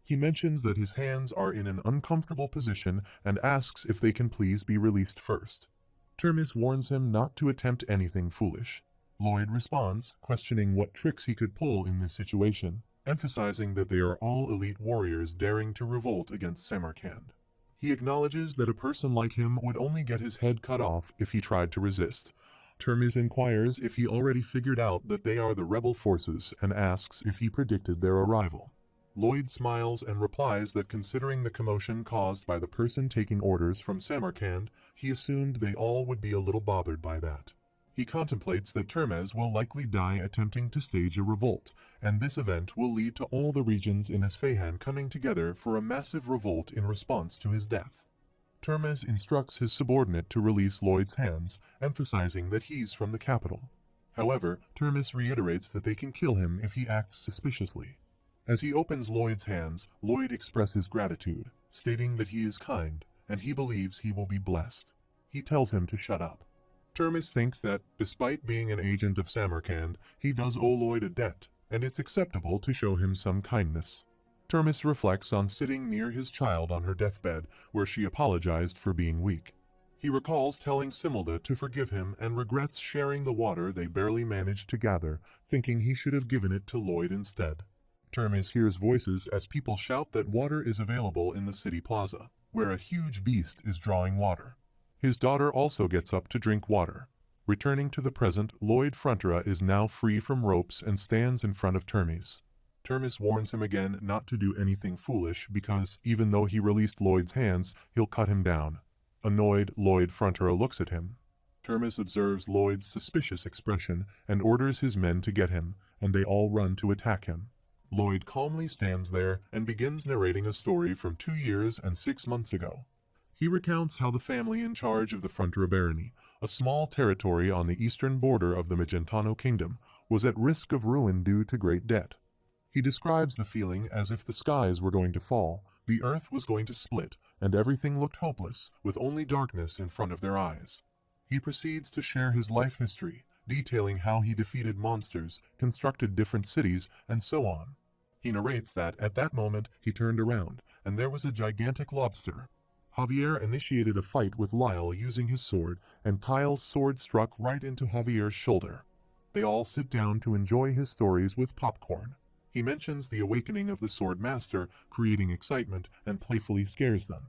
He mentions that his hands are in an uncomfortable position and asks if they can please be released first. Termis warns him not to attempt anything foolish. Lloyd responds, questioning what tricks he could pull in this situation, emphasizing that they are all elite warriors daring to revolt against Samarkand. He acknowledges that a person like him would only get his head cut off if he tried to resist. Termis inquires if he already figured out that they are the rebel forces and asks if he predicted their arrival. Lloyd smiles and replies that considering the commotion caused by the person taking orders from Samarkand, he assumed they all would be a little bothered by that. He contemplates that Termes will likely die attempting to stage a revolt, and this event will lead to all the regions in Esfahan coming together for a massive revolt in response to his death. Termes instructs his subordinate to release Lloyd's hands, emphasizing that he's from the capital. However, Termes reiterates that they can kill him if he acts suspiciously. As he opens Lloyd's hands, Lloyd expresses gratitude, stating that he is kind, and he believes he will be blessed. He tells him to shut up. Termis thinks that, despite being an agent of Samarkand, he does owe Lloyd a debt, and it's acceptable to show him some kindness. Termis reflects on sitting near his child on her deathbed, where she apologized for being weak. He recalls telling Similda to forgive him and regrets sharing the water they barely managed to gather, thinking he should have given it to Lloyd instead. Termis hears voices as people shout that water is available in the city plaza, where a huge beast is drawing water. His daughter also gets up to drink water. Returning to the present, Lloyd Frontera is now free from ropes and stands in front of Termis. Termis warns him again not to do anything foolish because, even though he released Lloyd's hands, he'll cut him down. Annoyed, Lloyd Frontera looks at him. Termis observes Lloyd's suspicious expression and orders his men to get him, and they all run to attack him. Lloyd calmly stands there and begins narrating a story from 2 years and 6 months ago. He recounts how the family in charge of the Frontera Barony, a small territory on the eastern border of the Magentano Kingdom, was at risk of ruin due to great debt. He describes the feeling as if the skies were going to fall, the earth was going to split, and everything looked hopeless, with only darkness in front of their eyes. He proceeds to share his life history, detailing how he defeated monsters, constructed different cities, and so on. He narrates that, at that moment, he turned around, and there was a gigantic lobster. Javier initiated a fight with Lyle using his sword, and Kyle's sword struck right into Javier's shoulder. They all sit down to enjoy his stories with popcorn. He mentions the awakening of the Sword Master, creating excitement, and playfully scares them.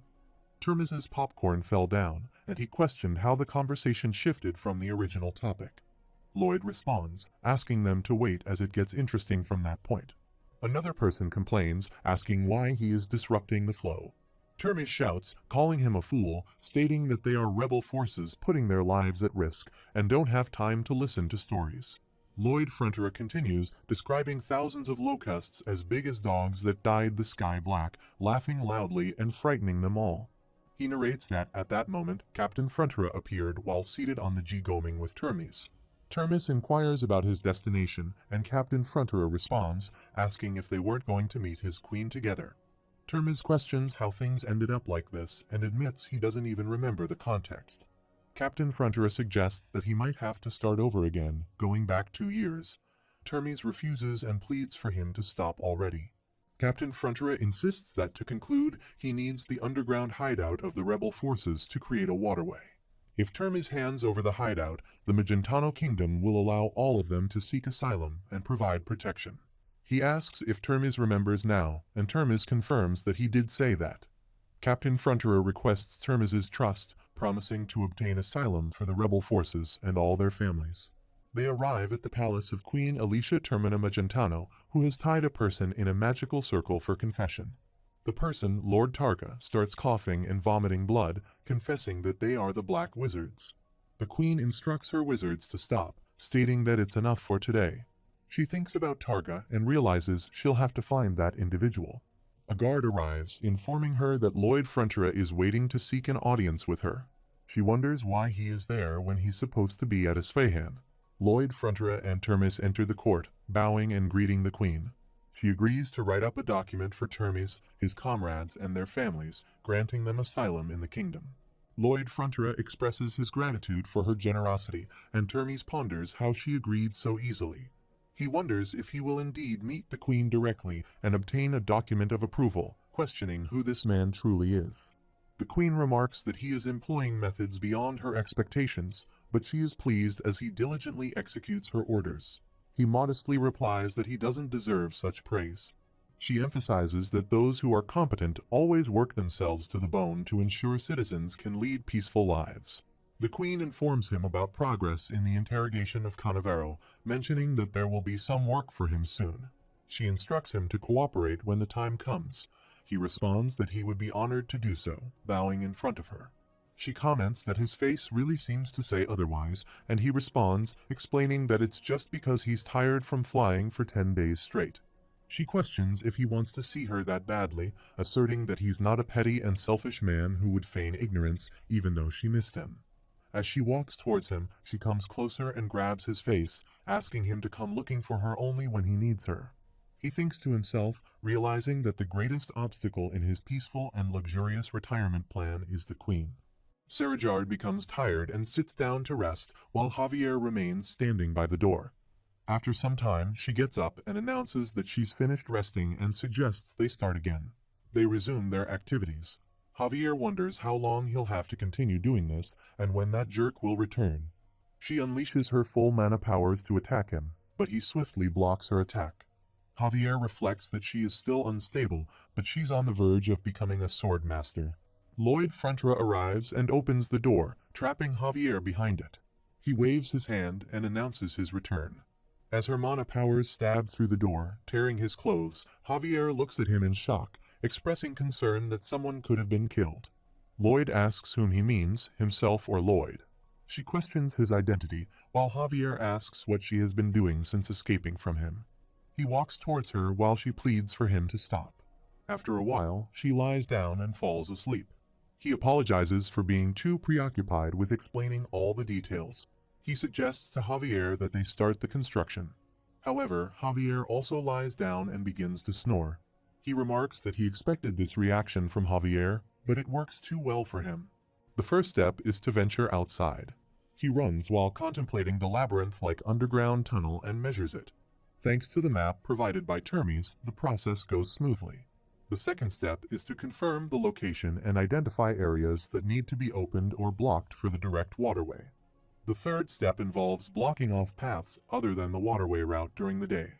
Termis's popcorn fell down, and he questioned how the conversation shifted from the original topic. Lloyd responds, asking them to wait as it gets interesting from that point. Another person complains, asking why he is disrupting the flow. Termis shouts, calling him a fool, stating that they are rebel forces putting their lives at risk and don't have time to listen to stories. Lloyd Frontera continues, describing thousands of locusts as big as dogs that dyed the sky black, laughing loudly and frightening them all. He narrates that, at that moment, Captain Frontera appeared while seated on the G-Goming with Termis. Termis inquires about his destination, and Captain Frontera responds, asking if they weren't going to meet his queen together. Termis questions how things ended up like this and admits he doesn't even remember the context. Captain Frontera suggests that he might have to start over again, going back 2 years. Termis refuses and pleads for him to stop already. Captain Frontera insists that, to conclude, he needs the underground hideout of the rebel forces to create a waterway. If Termis hands over the hideout, the Magentano Kingdom will allow all of them to seek asylum and provide protection. He asks if Termis remembers now, and Termis confirms that he did say that. Captain Frontera requests Termis's trust, promising to obtain asylum for the rebel forces and all their families. They arrive at the palace of Queen Alicia Termina Magentano, who has tied a person in a magical circle for confession. The person, Lord Targa, starts coughing and vomiting blood, confessing that they are the Black Wizards. The Queen instructs her wizards to stop, stating that it's enough for today. She thinks about Targa and realizes she'll have to find that individual. A guard arrives, informing her that Lloyd Frontera is waiting to seek an audience with her. She wonders why he is there when he's supposed to be at Esfahan. Lloyd Frontera and Termis enter the court, bowing and greeting the Queen. She agrees to write up a document for Termis, his comrades, and their families, granting them asylum in the kingdom. Lloyd Frontera expresses his gratitude for her generosity, and Termis ponders how she agreed so easily. He wonders if he will indeed meet the queen directly and obtain a document of approval, questioning who this man truly is. The queen remarks that he is employing methods beyond her expectations, but she is pleased as he diligently executes her orders. He modestly replies that he doesn't deserve such praise. She emphasizes that those who are competent always work themselves to the bone to ensure citizens can lead peaceful lives. The queen informs him about progress in the interrogation of Cannavaro, mentioning that there will be some work for him soon. She instructs him to cooperate when the time comes. He responds that he would be honored to do so, bowing in front of her. She comments that his face really seems to say otherwise, and he responds, explaining that it's just because he's tired from flying for 10 days straight. She questions if he wants to see her that badly, asserting that he's not a petty and selfish man who would feign ignorance even though she missed him. As she walks towards him, she comes closer and grabs his face, asking him to come looking for her only when he needs her. He thinks to himself, realizing that the greatest obstacle in his peaceful and luxurious retirement plan is the queen. Serajard becomes tired and sits down to rest while Javier remains standing by the door. After some time, she gets up and announces that she's finished resting and suggests they start again. They resume their activities. Javier wonders how long he'll have to continue doing this and when that jerk will return. She unleashes her full mana powers to attack him, but he swiftly blocks her attack. Javier reflects that she is still unstable, but she's on the verge of becoming a sword master. Lloyd Frontra arrives and opens the door, trapping Javier behind it. He waves his hand and announces his return. As her mana powers stab through the door, tearing his clothes, Javier looks at him in shock, expressing concern that someone could have been killed. Lloyd asks whom he means, himself or Lloyd. She questions his identity, while Javier asks what she has been doing since escaping from him. He walks towards her while she pleads for him to stop. After a while, she lies down and falls asleep. He apologizes for being too preoccupied with explaining all the details. He suggests to Javier that they start the construction. However, Javier also lies down and begins to snore. He remarks that he expected this reaction from Javier, but it works too well for him. The first step is to venture outside. He runs while contemplating the labyrinth-like underground tunnel and measures it. Thanks to the map provided by Termes, the process goes smoothly. The second step is to confirm the location and identify areas that need to be opened or blocked for the direct waterway. The third step involves blocking off paths other than the waterway route during the day.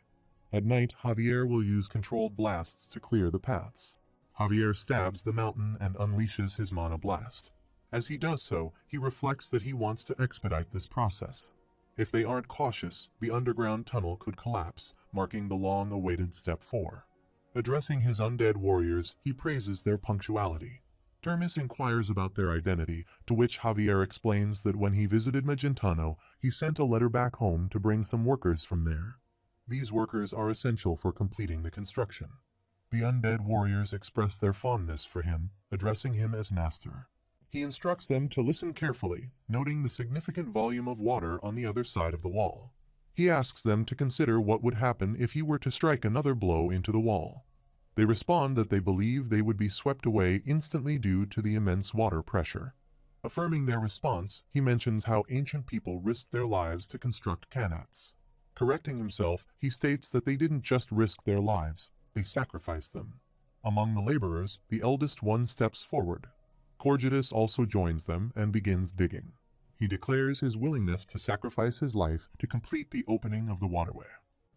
At night, Javier will use controlled blasts to clear the paths. Javier stabs the mountain and unleashes his mana blast. As he does so, he reflects that he wants to expedite this process. If they aren't cautious, the underground tunnel could collapse, marking the long-awaited Step 4. Addressing his undead warriors, he praises their punctuality. Termes inquires about their identity, to which Javier explains that when he visited Magentano, he sent a letter back home to bring some workers from there. These workers are essential for completing the construction. The undead warriors express their fondness for him, addressing him as master. He instructs them to listen carefully, noting the significant volume of water on the other side of the wall. He asks them to consider what would happen if he were to strike another blow into the wall. They respond that they believe they would be swept away instantly due to the immense water pressure. Affirming their response, he mentions how ancient people risked their lives to construct qanats. Correcting himself, he states that they didn't just risk their lives, they sacrificed them. Among the laborers, the eldest one steps forward. Corgidus also joins them and begins digging. He declares his willingness to sacrifice his life to complete the opening of the waterway.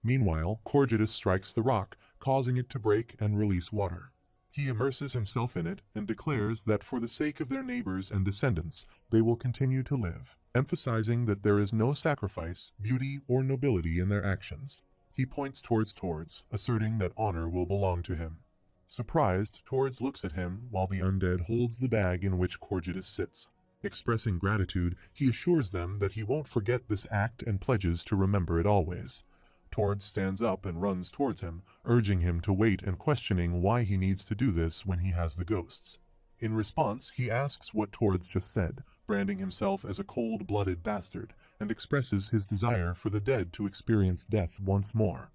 Meanwhile, Corgidus strikes the rock, causing it to break and release water. He immerses himself in it and declares that for the sake of their neighbors and descendants, they will continue to live, emphasizing that there is no sacrifice, beauty, or nobility in their actions. He points towards, asserting that honor will belong to him. Surprised, Tords looks at him while the undead holds the bag in which Corgidus sits. Expressing gratitude, he assures them that he won't forget this act and pledges to remember it always. Tords stands up and runs towards him, urging him to wait and questioning why he needs to do this when he has the ghosts. In response, he asks what Tords just said, branding himself as a cold-blooded bastard, and expresses his desire for the dead to experience death once more.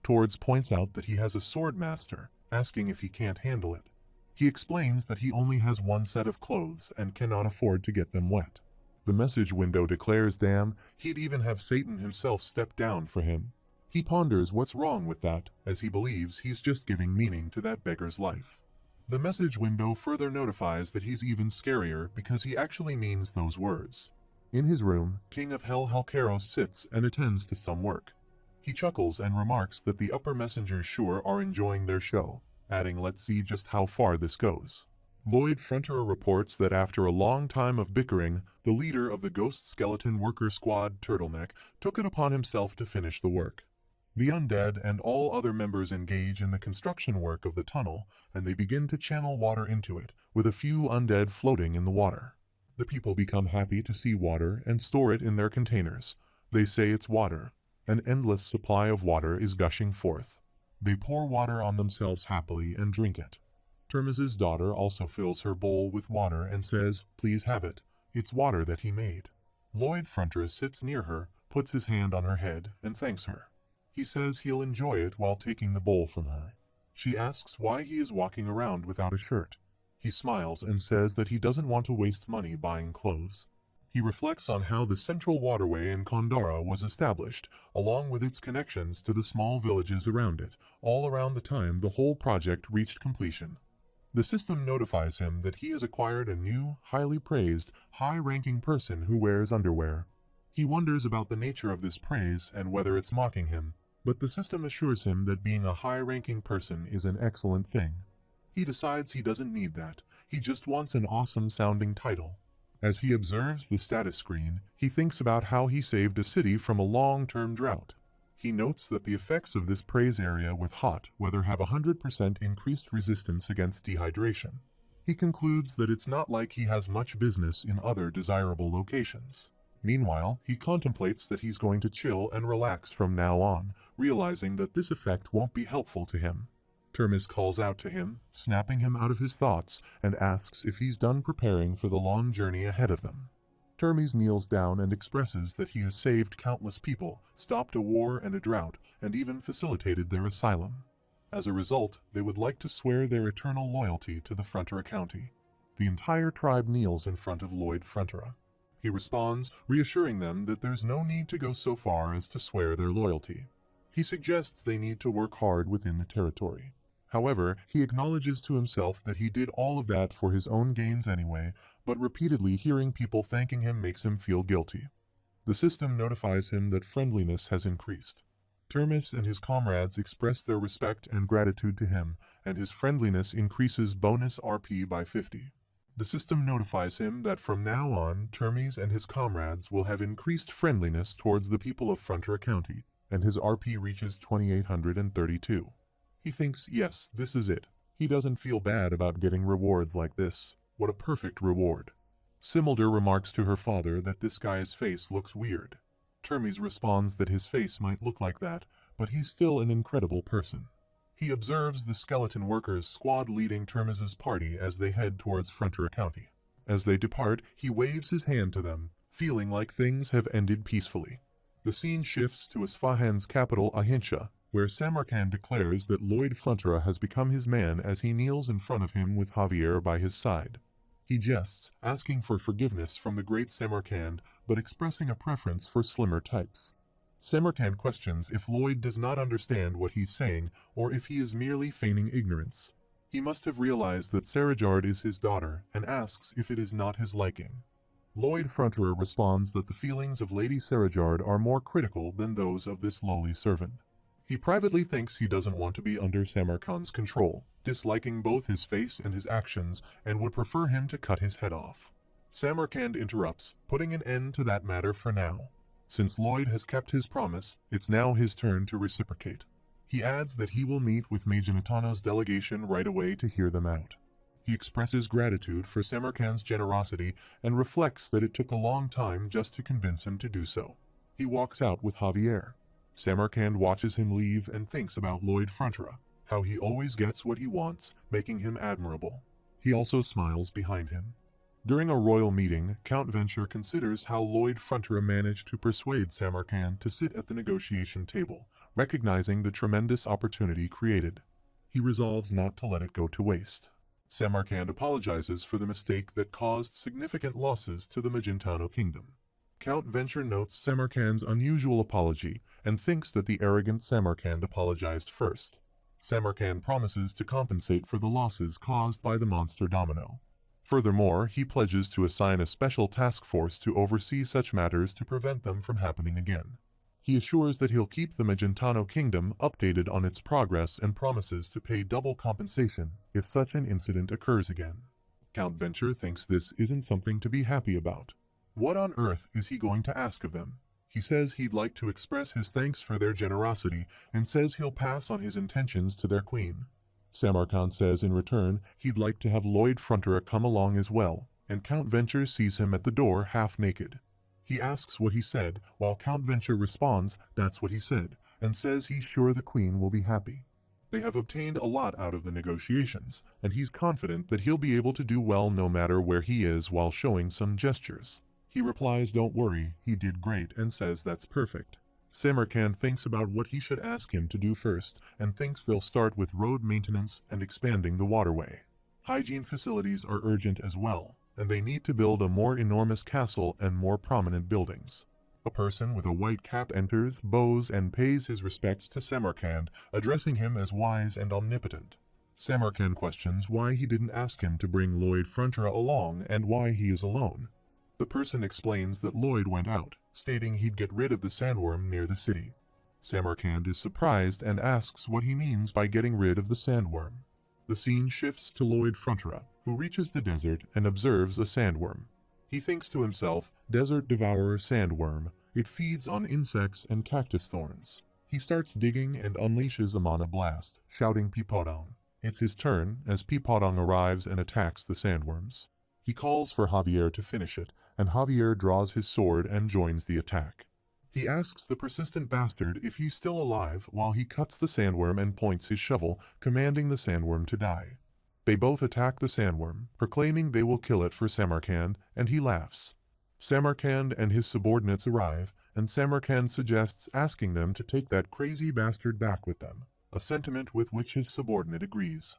Tords points out that he has a sword master, asking if he can't handle it. He explains that he only has one set of clothes and cannot afford to get them wet. The message window declares damn, he'd even have Satan himself step down for him. He ponders what's wrong with that, as he believes he's just giving meaning to that beggar's life. The message window further notifies that he's even scarier because he actually means those words. In his room, King of Hell Halkaros sits and attends to some work. He chuckles and remarks that the upper messengers sure are enjoying their show, adding, "Let's see just how far this goes." Lloyd Fronterer reports that after a long time of bickering, the leader of the Ghost Skeleton Worker Squad, Turtleneck, took it upon himself to finish the work. The undead and all other members engage in the construction work of the tunnel, and they begin to channel water into it, with a few undead floating in the water. The people become happy to see water and store it in their containers. They say it's water. An endless supply of water is gushing forth. They pour water on themselves happily and drink it. Termiz's daughter also fills her bowl with water and says, "Please have it. It's water that he made." Lloyd Fronterer sits near her, puts his hand on her head, and thanks her. He says he'll enjoy it while taking the bowl from her. She asks why he is walking around without a shirt. He smiles and says that he doesn't want to waste money buying clothes. He reflects on how the central waterway in Kandara was established, along with its connections to the small villages around it, all around the time the whole project reached completion. The system notifies him that he has acquired a new, highly praised, high-ranking person who wears underwear. He wonders about the nature of this praise and whether it's mocking him, but the system assures him that being a high-ranking person is an excellent thing. He decides he doesn't need that, he just wants an awesome-sounding title. As he observes the status screen, he thinks about how he saved a city from a long-term drought. He notes that the effects of this praise area with hot weather have 100% increased resistance against dehydration. He concludes that it's not like he has much business in other desirable locations. Meanwhile, he contemplates that he's going to chill and relax from now on, realizing that this effect won't be helpful to him. Termiz calls out to him, snapping him out of his thoughts, and asks if he's done preparing for the long journey ahead of them. Termiz kneels down and expresses that he has saved countless people, stopped a war and a drought, and even facilitated their asylum. As a result, they would like to swear their eternal loyalty to the Fronterer County. The entire tribe kneels in front of Lloyd Fronterer. He responds, reassuring them that there's no need to go so far as to swear their loyalty. He suggests they need to work hard within the territory. However, he acknowledges to himself that he did all of that for his own gains anyway, but repeatedly hearing people thanking him makes him feel guilty. The system notifies him that friendliness has increased. Termiz and his comrades express their respect and gratitude to him, and his friendliness increases bonus RP by 50. The system notifies him that from now on, Termiz and his comrades will have increased friendliness towards the people of Fronterer County, and his RP reaches 2832. He thinks, yes, this is it. He doesn't feel bad about getting rewards like this. What a perfect reward. Similder remarks to her father that this guy's face looks weird. Termiz responds that his face might look like that, but he's still an incredible person. He observes the skeleton workers squad leading Termiz's party as they head towards Fronterer County. As they depart, he waves his hand to them, feeling like things have ended peacefully. The scene shifts to Isfahan's capital Ahinsha, where Samarkand declares that Lloyd Fronterer has become his man as he kneels in front of him with Javier by his side. He jests, asking for forgiveness from the great Samarkand, but expressing a preference for slimmer types. Samarkand questions if Lloyd does not understand what he's saying, or if he is merely feigning ignorance. He must have realized that Sarajard is his daughter, and asks if it is not his liking. Lloyd Fronterer responds that the feelings of Lady Sarajard are more critical than those of this lowly servant. He privately thinks he doesn't want to be under Samarkand's control, disliking both his face and his actions, and would prefer him to cut his head off. Samarkand interrupts, putting an end to that matter for now. Since Lloyd has kept his promise, it's now his turn to reciprocate. He adds that he will meet with Majanatano's delegation right away to hear them out. He expresses gratitude for Samarkand's generosity and reflects that it took a long time just to convince him to do so. He walks out with Javier. Samarkand watches him leave and thinks about Lloyd Fronterer, how he always gets what he wants, making him admirable. He also smiles behind him. During a royal meeting, Count Venture considers how Lloyd Fronterer managed to persuade Samarkand to sit at the negotiation table, recognizing the tremendous opportunity created. He resolves not to let it go to waste. Samarkand apologizes for the mistake that caused significant losses to the Magentano kingdom. Count Venture notes Samarkand's unusual apology and thinks that the arrogant Samarkand apologized first. Samarkand promises to compensate for the losses caused by the monster domino. Furthermore, he pledges to assign a special task force to oversee such matters to prevent them from happening again. He assures that he'll keep the Magentano Kingdom updated on its progress and promises to pay double compensation if such an incident occurs again. Count Venture thinks this isn't something to be happy about. What on earth is he going to ask of them? He says he'd like to express his thanks for their generosity and says he'll pass on his intentions to their queen. Samarkand says in return he'd like to have Lloyd Frontera come along as well, and Count Venture sees him at the door half-naked. He asks what he said, while Count Venture responds that's what he said, and says he's sure the queen will be happy. They have obtained a lot out of the negotiations, and he's confident that he'll be able to do well no matter where he is while showing some gestures. He replies don't worry, he did great, and says that's perfect. Samarkand thinks about what he should ask him to do first, and thinks they'll start with road maintenance and expanding the waterway. Hygiene facilities are urgent as well, and they need to build a more enormous castle and more prominent buildings. A person with a white cap enters, bows, and pays his respects to Samarkand, addressing him as wise and omnipotent. Samarkand questions why he didn't ask him to bring Lloyd Frontera along and why he is alone. The person explains that Lloyd went out, stating he'd get rid of the sandworm near the city. Samarkand is surprised and asks what he means by getting rid of the sandworm. The scene shifts to Lloyd Frontera, who reaches the desert and observes a sandworm. He thinks to himself, desert devourer sandworm, it feeds on insects and cactus thorns. He starts digging and unleashes a mana blast, shouting Pipodong. It's his turn as Pipodong arrives and attacks the sandworms. He calls for Javier to finish it, and Javier draws his sword and joins the attack. He asks the persistent bastard if he's still alive while he cuts the sandworm and points his shovel, commanding the sandworm to die. They both attack the sandworm, proclaiming they will kill it for Samarkand, and he laughs. Samarkand and his subordinates arrive, and Samarkand suggests asking them to take that crazy bastard back with them, a sentiment with which his subordinate agrees.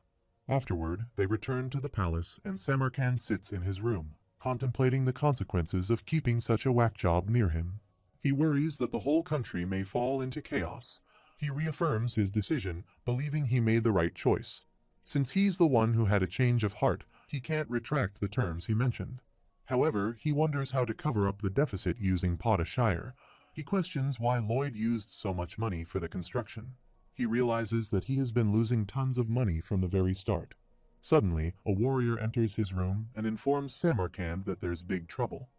Afterward, they return to the palace and Samarkand sits in his room, contemplating the consequences of keeping such a whack job near him. He worries that the whole country may fall into chaos. He reaffirms his decision, believing he made the right choice. Since he's the one who had a change of heart, he can't retract the terms he mentioned. However, he wonders how to cover up the deficit using Potta Shire. He questions why Lloyd used so much money for the construction. He realizes that he has been losing tons of money from the very start. Suddenly, a warrior enters his room and informs Samarkand that there's big trouble.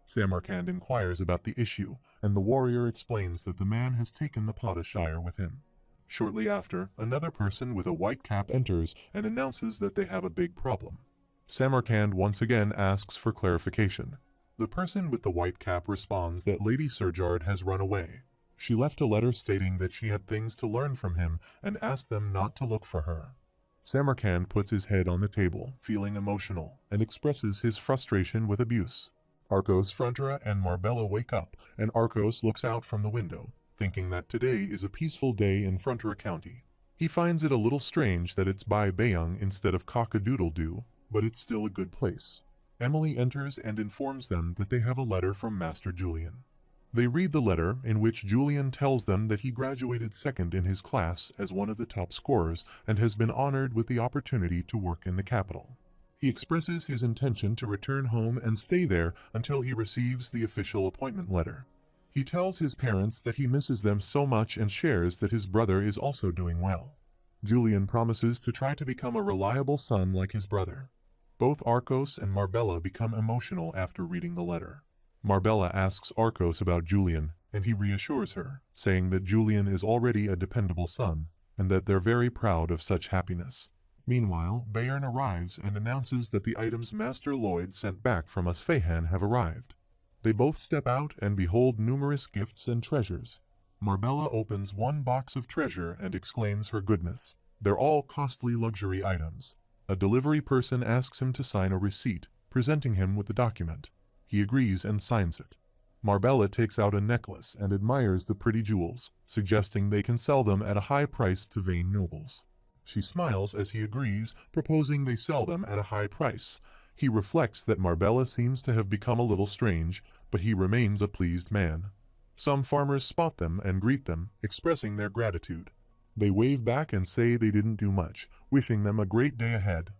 Samarkand inquires about the issue, and the warrior explains that the man has taken the Potta Shire with him. Shortly after, another person with a white cap enters and announces that they have a big problem. Samarkand once again asks for clarification. The person with the white cap responds that Lady Surjard has run away. She left a letter stating that she had things to learn from him and asked them not to look for her. Samarkand puts his head on the table, feeling emotional, and expresses his frustration with abuse. Arcos Frontera and Marbella wake up, and Arcos looks out from the window, thinking that today is a peaceful day in Frontera County. He finds it a little strange that it's by Bayung instead of Cock-a-doodle-doo, but it's still a good place. Emily enters and informs them that they have a letter from Master Julian. They read the letter, in which Julian tells them that he graduated second in his class as one of the top scorers and has been honored with the opportunity to work in the capital. He expresses his intention to return home and stay there until he receives the official appointment letter. He tells his parents that he misses them so much and shares that his brother is also doing well. Julian promises to try to become a reliable son like his brother. Both Arcos and Marbella become emotional after reading the letter. Marbella asks Arcos about Julian, and he reassures her, saying that Julian is already a dependable son, and that they're very proud of such happiness. Meanwhile, Bayern arrives and announces that the items Master Lloyd sent back from Asfahan have arrived. They both step out and behold numerous gifts and treasures. Marbella opens one box of treasure and exclaims her goodness. They're all costly luxury items. A delivery person asks him to sign a receipt, presenting him with the document. He agrees and signs it. Marbella takes out a necklace and admires the pretty jewels, suggesting they can sell them at a high price to vain nobles. She smiles as he agrees, proposing they sell them at a high price. He reflects that Marbella seems to have become a little strange, but he remains a pleased man. Some farmers spot them and greet them, expressing their gratitude. They wave back and say they didn't do much, wishing them a great day ahead.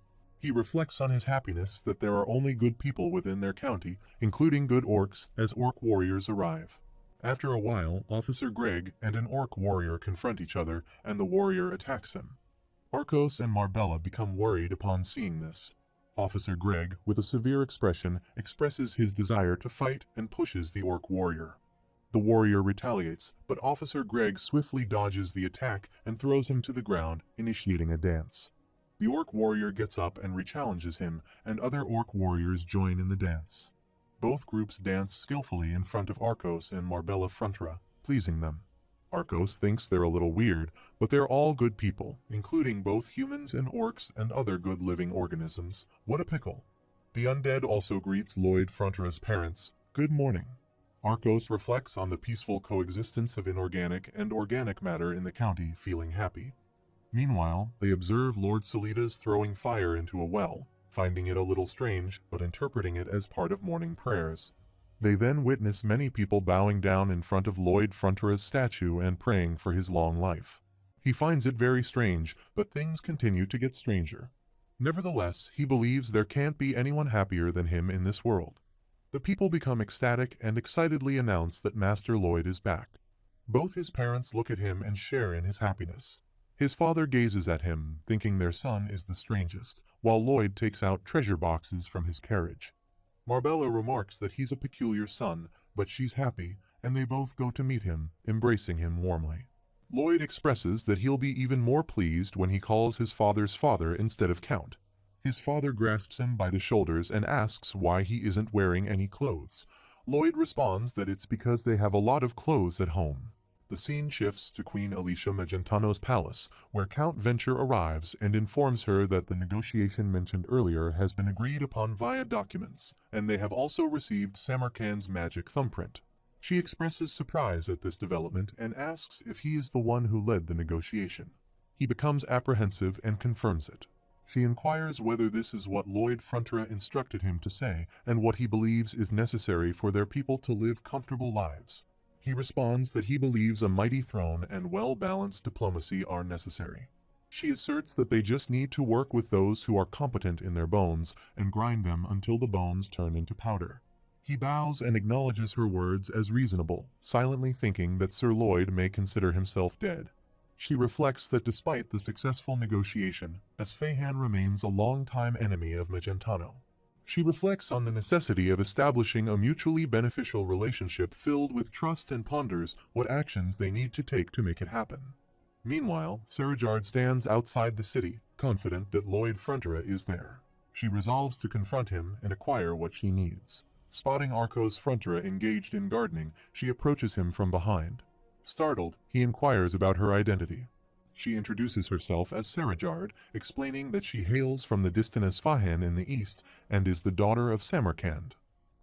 He reflects on his happiness that there are only good people within their county, including good orcs, as orc warriors arrive. After a while, Officer Greg and an orc warrior confront each other, and the warrior attacks him. Arcos and Marbella become worried upon seeing this. Officer Greg, with a severe expression, expresses his desire to fight and pushes the orc warrior. The warrior retaliates, but Officer Greg swiftly dodges the attack and throws him to the ground, initiating a dance. The orc warrior gets up and rechallenges him, and other orc warriors join in the dance. Both groups dance skillfully in front of Arcos and Marbella Frontra, pleasing them. Arcos thinks they're a little weird, but they're all good people, including both humans and orcs and other good living organisms. What a pickle. The undead also greets Lloyd Frontra's parents. Good morning. Arcos reflects on the peaceful coexistence of inorganic and organic matter in the county, feeling happy. Meanwhile, they observe Lord Solida's throwing fire into a well, finding it a little strange, but interpreting it as part of morning prayers. They then witness many people bowing down in front of Lloyd Frontra's statue and praying for his long life. He finds it very strange, but things continue to get stranger. Nevertheless, he believes there can't be anyone happier than him in this world. The people become ecstatic and excitedly announce that Master Lloyd is back. Both his parents look at him and share in his happiness. His father gazes at him, thinking their son is the strangest, while Lloyd takes out treasure boxes from his carriage. Marbella remarks that he's a peculiar son, but she's happy, and they both go to meet him, embracing him warmly. Lloyd expresses that he'll be even more pleased when he calls his father's father instead of Count. His father grasps him by the shoulders and asks why he isn't wearing any clothes. Lloyd responds that it's because they have a lot of clothes at home. The scene shifts to Queen Alicia Magentano's palace, where Count Venture arrives and informs her that the negotiation mentioned earlier has been agreed upon via documents, and they have also received Samarkand's magic thumbprint. She expresses surprise at this development and asks if he is the one who led the negotiation. He becomes apprehensive and confirms it. She inquires whether this is what Lloyd Frontra instructed him to say and what he believes is necessary for their people to live comfortable lives. He responds that he believes a mighty throne and well-balanced diplomacy are necessary. She asserts that they just need to work with those who are competent in their bones and grind them until the bones turn into powder. He bows and acknowledges her words as reasonable, silently thinking that Sir Lloyd may consider himself dead. She reflects that despite the successful negotiation, Esfahan remains a long-time enemy of Magentano. She reflects on the necessity of establishing a mutually beneficial relationship filled with trust and ponders what actions they need to take to make it happen. Meanwhile, Serajard stands outside the city, confident that Lloyd Frontra is there. She resolves to confront him and acquire what she needs. Spotting Arcos Frontra engaged in gardening, she approaches him from behind. Startled, he inquires about her identity. She introduces herself as Serajard, explaining that she hails from the distant Esfahan in the east and is the daughter of Samarkand.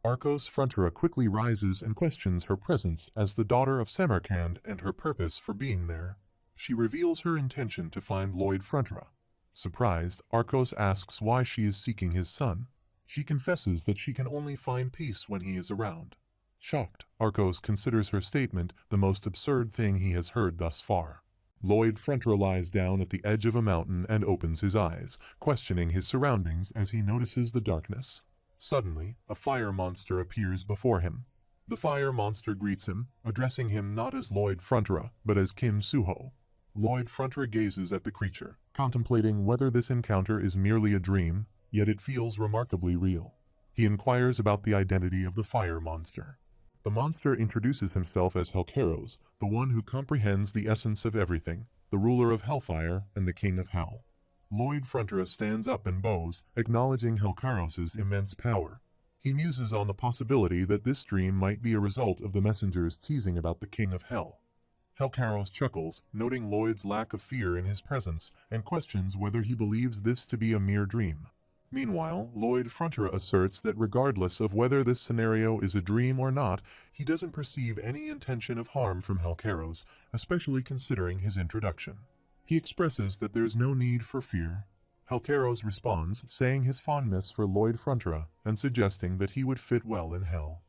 Arcos Frontra quickly rises and questions her presence as the daughter of Samarkand and her purpose for being there. She reveals her intention to find Lloyd Frontra. Surprised, Arcos asks why she is seeking his son. She confesses that she can only find peace when he is around. Shocked, Arcos considers her statement the most absurd thing he has heard thus far. Lloyd Frontra lies down at the edge of a mountain and opens his eyes, questioning his surroundings as he notices the darkness. Suddenly, a fire monster appears before him. The fire monster greets him, addressing him not as Lloyd Frontra, but as Kim Suho. Lloyd Frontra gazes at the creature, contemplating whether this encounter is merely a dream, yet it feels remarkably real. He inquires about the identity of the fire monster. The monster introduces himself as Helcaros, the one who comprehends the essence of everything, the ruler of Hellfire and the king of Hell. Lloyd Frontra stands up and bows, acknowledging Helcaros' immense power. He muses on the possibility that this dream might be a result of the messengers teasing about the king of Hell. Helcaros chuckles, noting Lloyd's lack of fear in his presence, and questions whether he believes this to be a mere dream. Meanwhile, Lloyd Frontra asserts that regardless of whether this scenario is a dream or not, he doesn't perceive any intention of harm from Helcaros, especially considering his introduction. He expresses that there's no need for fear. Halkaros responds, saying his fondness for Lloyd Frontera and suggesting that he would fit well in hell.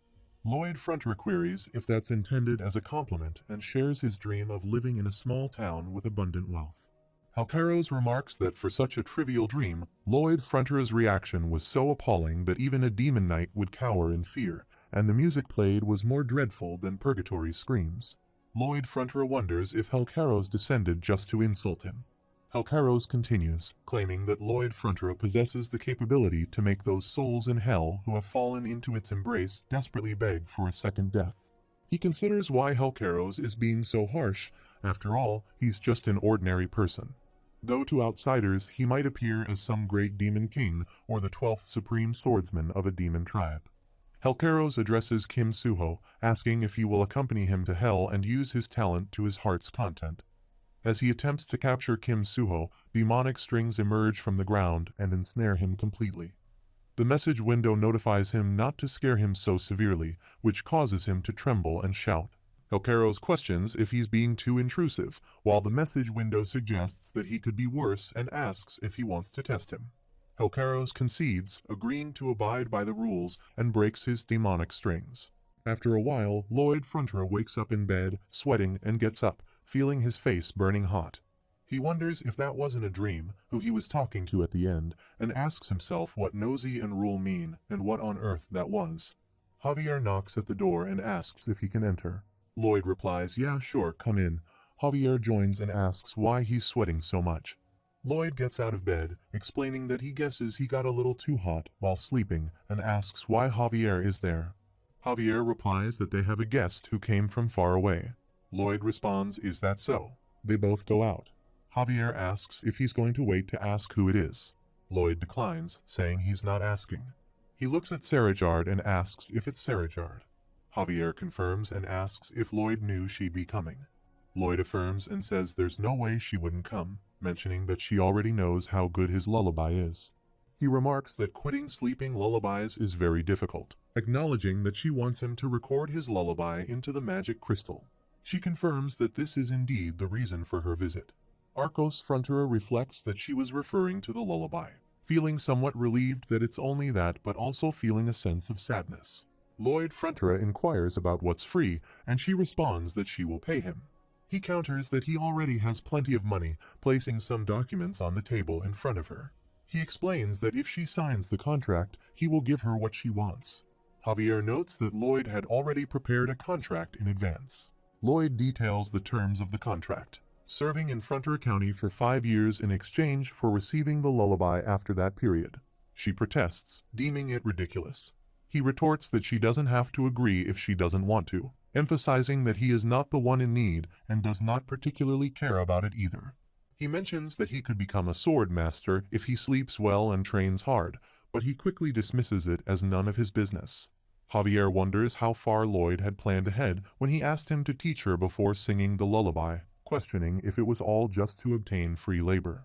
Lloyd Frontera queries if that's intended as a compliment and shares his dream of living in a small town with abundant wealth. Halkaros remarks that for such a trivial dream, Lloyd Frontera's reaction was so appalling that even a demon knight would cower in fear, and the music played was more dreadful than purgatory's screams. Lloyd Frontera wonders if Halkaros descended just to insult him. Halkaros continues, claiming that Lloyd Frontera possesses the capability to make those souls in hell who have fallen into its embrace desperately beg for a second death. He considers why Halkaros is being so harsh. After all, he's just an ordinary person. Though to outsiders he might appear as some great demon king or the 12th supreme swordsman of a demon tribe. Halkaros addresses Kim Suho, asking if he will accompany him to hell and use his talent to his heart's content. As he attempts to capture Kim Suho, demonic strings emerge from the ground and ensnare him completely. The message window notifies him not to scare him so severely, which causes him to tremble and shout. Halkaros questions if he's being too intrusive, while the message window suggests that he could be worse and asks if he wants to test him. Halkaros concedes, agreeing to abide by the rules, and breaks his demonic strings. After a while, Lloyd Frontera wakes up in bed, sweating, and gets up, feeling his face burning hot. He wonders if that wasn't a dream, who he was talking to at the end, and asks himself what nosy and rule mean, and what on earth that was. Javier knocks at the door and asks if he can enter. Lloyd replies, "Yeah, sure, come in." Javier joins and asks why he's sweating so much. Lloyd gets out of bed, explaining that he guesses he got a little too hot while sleeping, and asks why Javier is there. Javier replies that they have a guest who came from far away. Lloyd responds, "Is that so?" They both go out. Javier asks if he's going to wait to ask who it is. Lloyd declines, saying he's not asking. He looks at Sarajard and asks if it's Sarajard. Javier confirms and asks if Lloyd knew she'd be coming. Lloyd affirms and says there's no way she wouldn't come, mentioning that she already knows how good his lullaby is. He remarks that quitting sleeping lullabies is very difficult, acknowledging that she wants him to record his lullaby into the magic crystal. She confirms that this is indeed the reason for her visit. Arcos Frontera reflects that she was referring to the lullaby, feeling somewhat relieved that it's only that, but also feeling a sense of sadness. Lloyd Frontera inquires about what's free, and she responds that she will pay him. He counters that he already has plenty of money, placing some documents on the table in front of her. He explains that if she signs the contract, he will give her what she wants. Javier notes that Lloyd had already prepared a contract in advance. Lloyd details the terms of the contract, serving in Frontera County for 5 years in exchange for receiving the lullaby after that period. She protests, deeming it ridiculous. He retorts that she doesn't have to agree if she doesn't want to, emphasizing that he is not the one in need and does not particularly care about it either. He mentions that he could become a sword master if he sleeps well and trains hard, but he quickly dismisses it as none of his business. Javier wonders how far Lloyd had planned ahead when he asked him to teach her before singing the lullaby, questioning if it was all just to obtain free labor.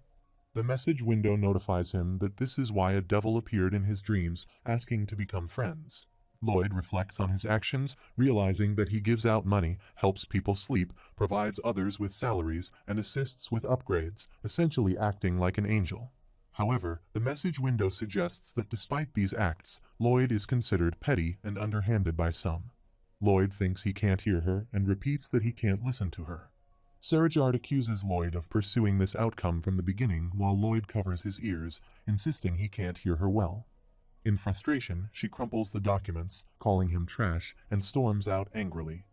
The message window notifies him that this is why a devil appeared in his dreams, asking to become friends. Lloyd reflects on his actions, realizing that he gives out money, helps people sleep, provides others with salaries, and assists with upgrades, essentially acting like an angel. However, the message window suggests that despite these acts, Lloyd is considered petty and underhanded by some. Lloyd thinks he can't hear her and repeats that he can't listen to her. Sarajard accuses Lloyd of pursuing this outcome from the beginning while Lloyd covers his ears, insisting he can't hear her well. In frustration, she crumples the documents, calling him trash, and storms out angrily.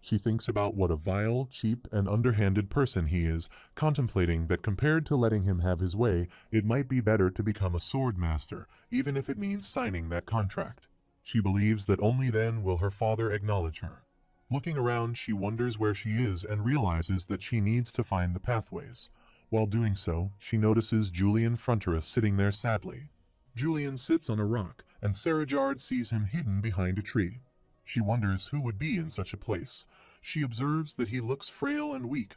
She thinks about what a vile, cheap, and underhanded person he is, contemplating that compared to letting him have his way, it might be better to become a sword master, even if it means signing that contract. She believes that only then will her father acknowledge her. Looking around, she wonders where she is and realizes that she needs to find the pathways. While doing so, she notices Julian Frontera sitting there sadly. Julian sits on a rock, and Sarajard sees him hidden behind a tree. She wonders who would be in such a place. She observes that he looks frail and weak,